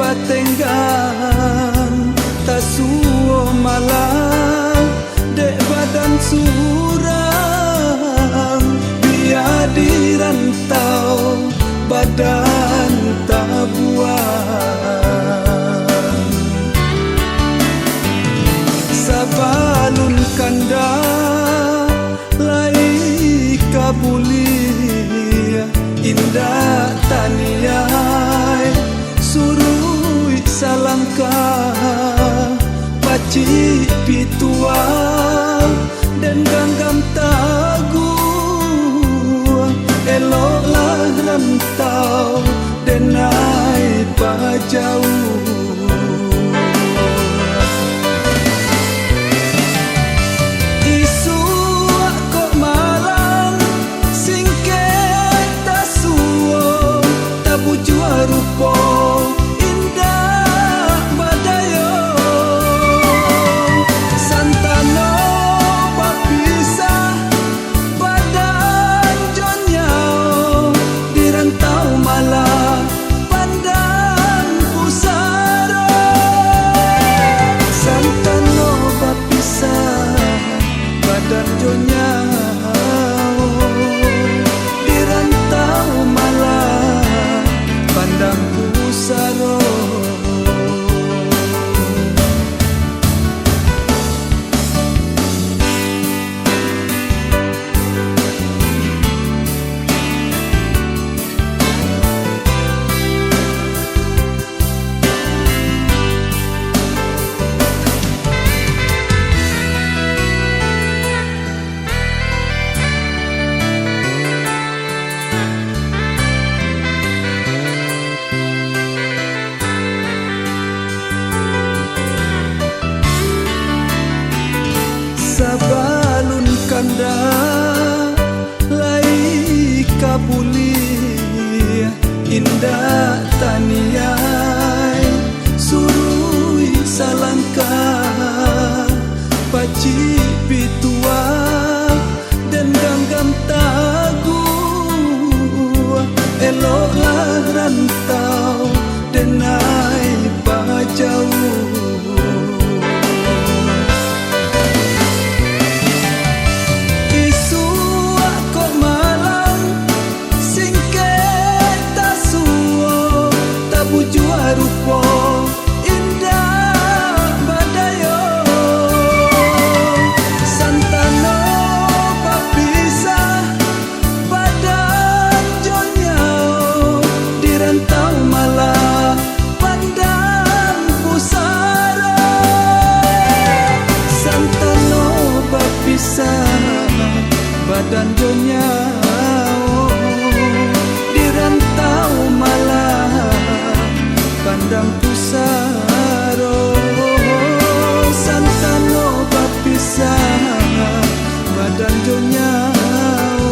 batenggang tak suo malam dek badan suram biar dirantau badan tak buang sabalun kanda lai kabuli indah taniai surui salangkah paci pitua dan ganggam tagu eloklah rantau dan naik pajau rupo indah badayo santano bapisah badan jonyao dirantau malah pandang pusara santano bapisah badan jonyao dirantau malah pandang pusaro sabalun kanda lai kabuli indah taniai surui salangkah paci pitua dan ganggam tagu eloklah rantau dan naik pajau rupo indah badayo santano bapisah badan jonyao dirantau malah pandang pusara santano bapisah badan jonyao dirantau malah pandang pusaro santano bapisah badan jonyao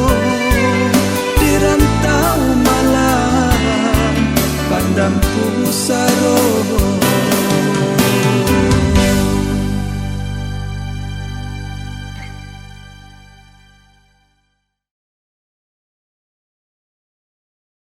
dirantau malam pandang pusaro.